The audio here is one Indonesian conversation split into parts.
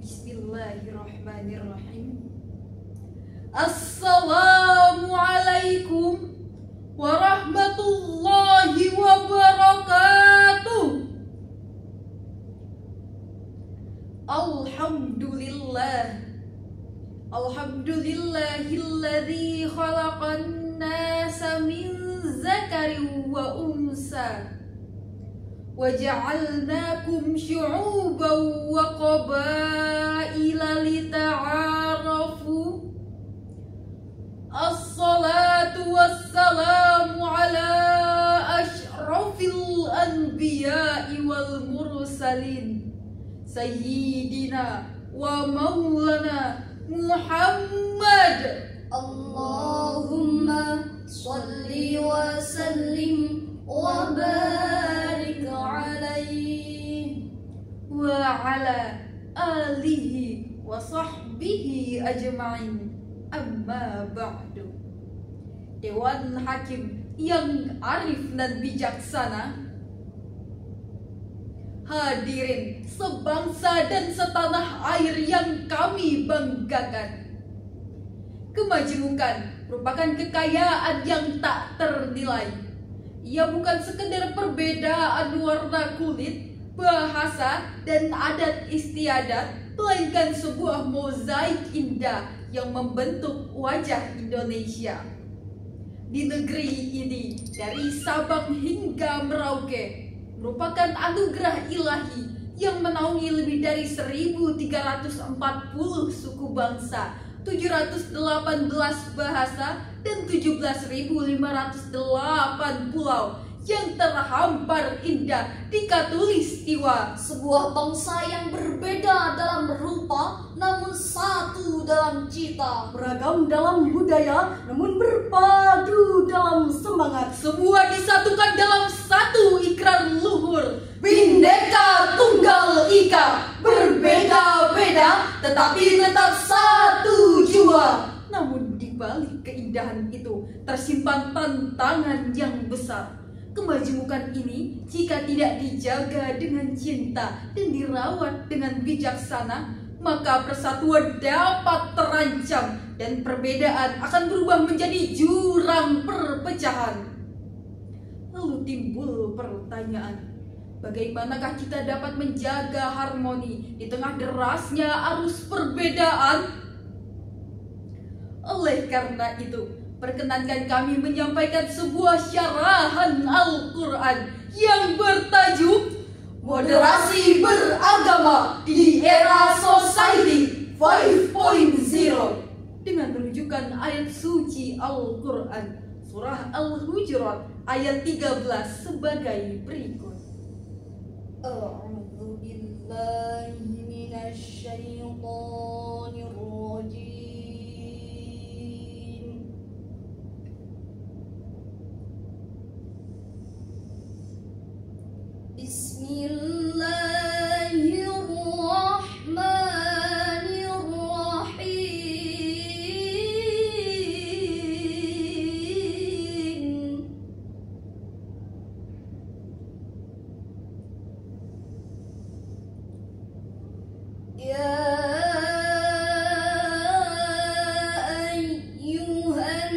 Bismillahirrahmanirrahim. Assalamualaikum warahmatullahi wabarakatuh. Alhamdulillahilladzi khalaqan nasa min zakarin wa unsa wa ja'alnakum syu'uban wa qabaila lita'arafu. Assalatu wassalamu ala asyrafil anbiya'i wal mursalin sayyidina wa maulana Muhammad. Allahumma salli wa sallim wa barik alaihi wa ala alihi wa sahbihi ajma'in. Amma ba'du. Dewan Hakim yang arif dan bijaksana, hadirin sebangsa dan setanah air yang kami banggakan, kemajemukan merupakan kekayaan yang tak ternilai. Ia bukan sekedar perbedaan warna kulit, bahasa, dan adat istiadat, melainkan sebuah mozaik indah yang membentuk wajah Indonesia. Di negeri ini, dari Sabang hingga Merauke, merupakan anugerah ilahi yang menaungi lebih dari 1.340 suku bangsa, 718 bahasa, dan 17.508 pulau yang terhampar indah di Katulistiwa. Sebuah bangsa yang berbeda dalam rupa, namun satu dalam cita. Beragam dalam budaya, namun berpadu dalam semangat. Semua disatukan dalam satu ikrar luhur, Bhinneka Tunggal Ika. Berbeda-beda, tetapi tetap satu jua. Namun di balik keindahan itu tersimpan tantangan yang besar. Kemajemukan ini jika tidak dijaga dengan cinta dan dirawat dengan bijaksana, maka persatuan dapat terancam dan perbedaan akan berubah menjadi jurang perpecahan. Lalu timbul pertanyaan, bagaimanakah kita dapat menjaga harmoni di tengah derasnya arus perbedaan? Oleh karena itu, perkenankan kami menyampaikan sebuah syarahan Al-Quran yang bertajuk Moderasi Beragama di Era Society 5.0 dengan rujukan ayat suci Al-Quran Surah Al-Hujurat ayat 13 sebagai berikut. A'udzu billahi minasy syaithanir rajim. Bismillahirrahmanirrahim. Ya ayyuhan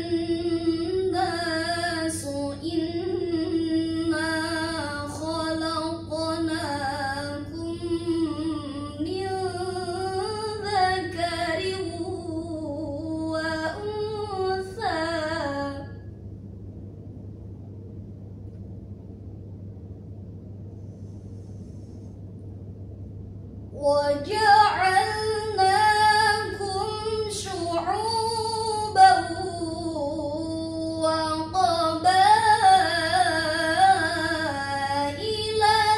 nasu inna khalaqnakum min dzakarin wa untha wa ja'alnakum syu'uban wa qabaila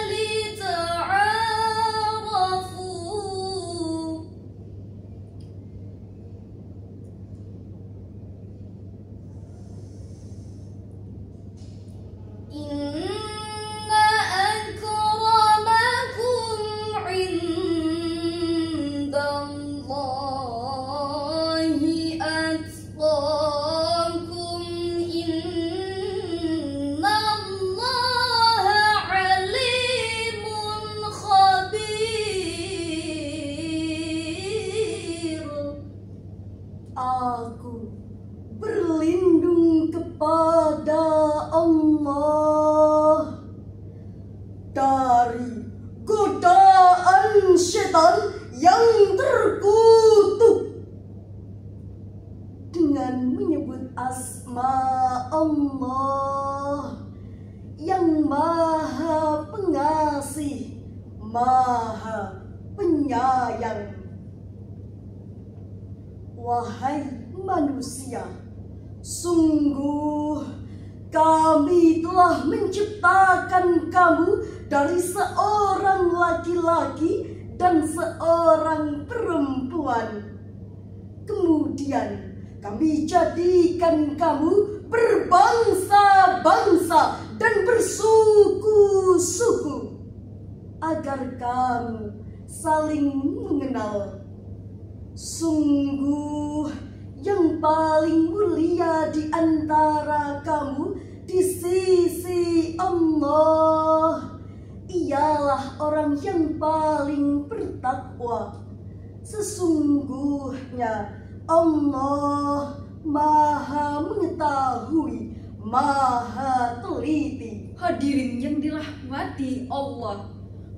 lita'arafu. Inna akramakum 'inda Aku berlindung kepada Allah dari godaan setan yang terkutuk dengan menyebut asma Allah yang Maha Pengasih, Maha Penyayang. Wahai manusia, sungguh kami telah menciptakan kamu dari seorang laki-laki dan seorang perempuan. Kemudian kami jadikan kamu berbangsa-bangsa dan bersuku-suku agar kamu saling mengenal. Sungguh yang paling mulia di antara kamu di sisi Allah ialah orang yang paling bertakwa. Sesungguhnya Allah Maha Mengetahui, Maha Teliti. Hadirin yang dirahmati Allah,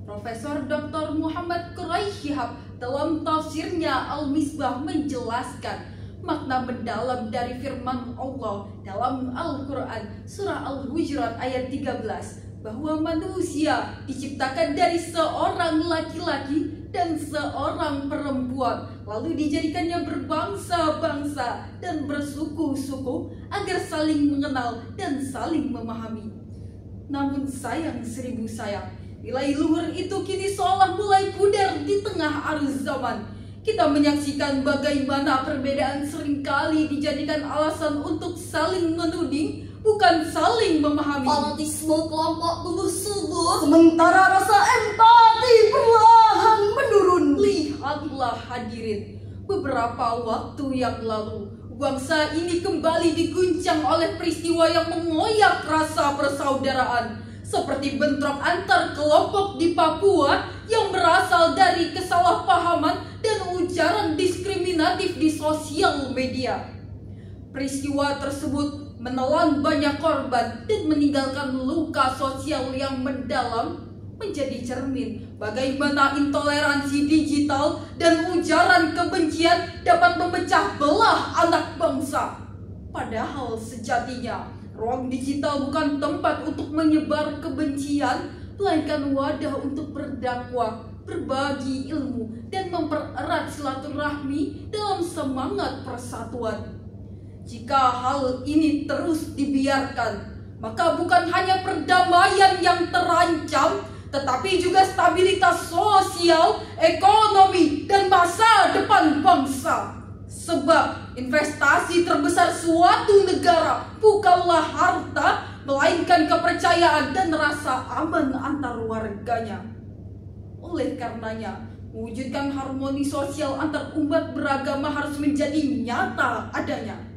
Profesor Dr. Muhammad Quraisyihab dalam tafsirnya Al-Misbah menjelaskan makna mendalam dari firman Allah dalam Al-Quran surah Al-Hujurat ayat 13 bahwa manusia diciptakan dari seorang laki-laki dan seorang perempuan, lalu dijadikannya berbangsa-bangsa dan bersuku-suku agar saling mengenal dan saling memahami. Namun sayang seribu sayang, nilai luhur itu kini seolah mulai pudar di tengah arus zaman. Kita menyaksikan bagaimana perbedaan seringkali dijadikan alasan untuk saling menuding, bukan saling memahami. Fanatisme kelompok tumbuh subur, Sementara rasa empati perlahan menurun. Lihatlah hadirin, beberapa waktu yang lalu bangsa ini kembali diguncang oleh peristiwa yang mengoyak rasa persaudaraan, seperti bentrok antar kelompok di Papua yang berasal dari kesalahpahaman dan ujaran diskriminatif di sosial media. Peristiwa tersebut menelan banyak korban dan meninggalkan luka sosial yang mendalam, menjadi cermin bagaimana intoleransi digital dan ujaran kebencian dapat memecah belah anak bangsa. Padahal sejatinya ruang digital bukan tempat untuk menyebar kebencian, melainkan wadah untuk berdakwah, berbagi ilmu, dan mempererat silaturahmi dalam semangat persatuan. Jika hal ini terus dibiarkan, maka bukan hanya perdamaian yang terancam, tetapi juga stabilitas sosial, ekonomi, dan masa depan bangsa. Sebab investasi terbesar suatu negara bukanlah harta, melainkan kepercayaan dan rasa aman antar warganya. Oleh karenanya, mewujudkan harmoni sosial antar umat beragama harus menjadi nyata adanya.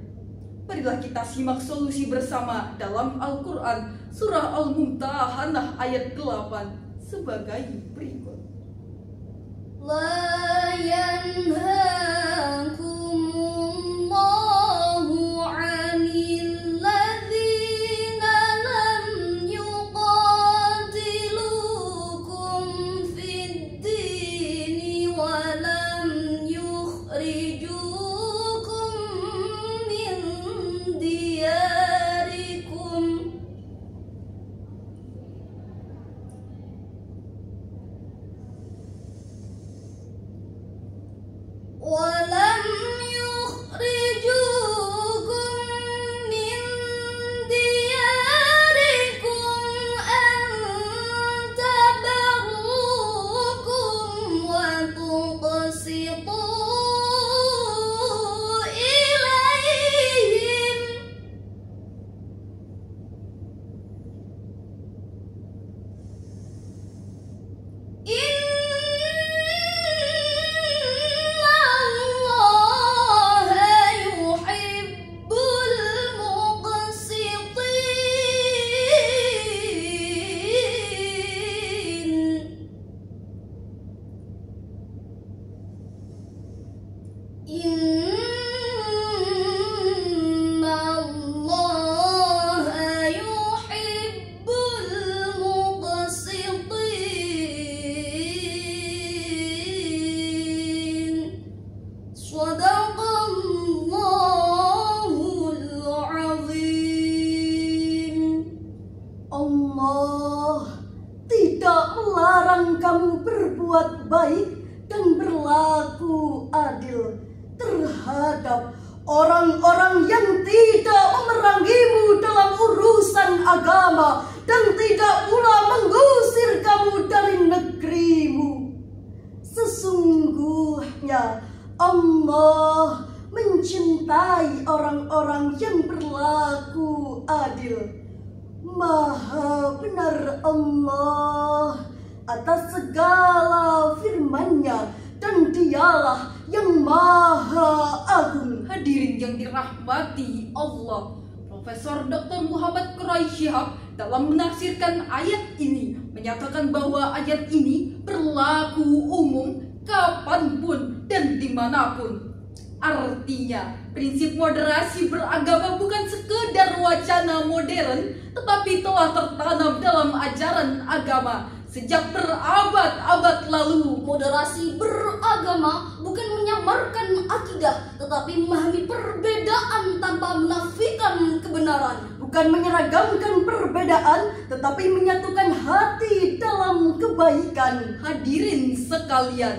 Marilah kita simak solusi bersama dalam Al-Quran surah Al-Mumtahanah ayat 8 sebagai berikut. La yanhakumullahu 'anil ladzina lam yuqatilukum fid dini wa lam yukhrijukum min diyarikum walam yukhrijukum min diyarikum an tabarrukum wa tuqsitu ilaihim dan berlaku adil terhadap orang-orang yang tidak memerangimu dalam urusan agama dan tidak pula mengusir kamu dari negerimu. Sesungguhnya Allah mencintai orang-orang yang berlaku adil. Maha benar Allah atas segala firman-Nya dan Dialah yang Maha Agung. Hadirin yang dirahmati Allah, Profesor Dr. Muhammad Quraisy Shihab dalam menafsirkan ayat ini menyatakan bahwa ayat ini berlaku umum kapanpun dan dimanapun. Artinya, prinsip moderasi beragama bukan sekedar wacana modern, tetapi telah tertanam dalam ajaran agama sejak berabad-abad lalu. Moderasi beragama bukan menyamarkan akidah, tetapi memahami perbedaan tanpa menafikan kebenaran. Bukan menyeragamkan perbedaan, tetapi menyatukan hati dalam kebaikan. Hadirin sekalian,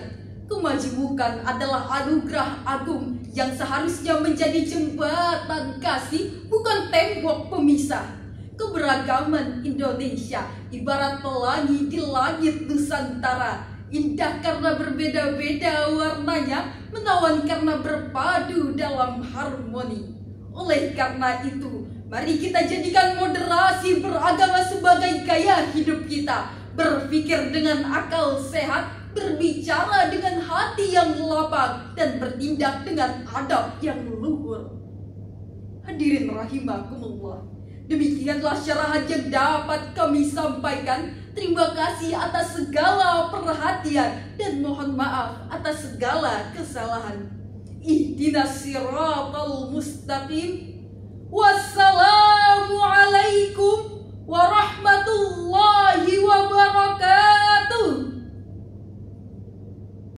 kemajemukan adalah anugerah agung yang seharusnya menjadi jembatan kasih, bukan tembok pemisah. Keberagaman Indonesia ibarat pelangi di langit Nusantara, indah karena berbeda-beda warnanya, menawan karena berpadu dalam harmoni. Oleh karena itu, mari kita jadikan moderasi beragama sebagai gaya hidup kita. Berpikir dengan akal sehat, berbicara dengan hati yang lapang, dan bertindak dengan adab yang luhur. Hadirin rahimakumullah, demikianlah syarahan yang dapat kami sampaikan. Terima kasih atas segala perhatian dan mohon maaf atas segala kesalahan. Ihdinas siratal mustaqim. Wassalamualaikum warahmatullahi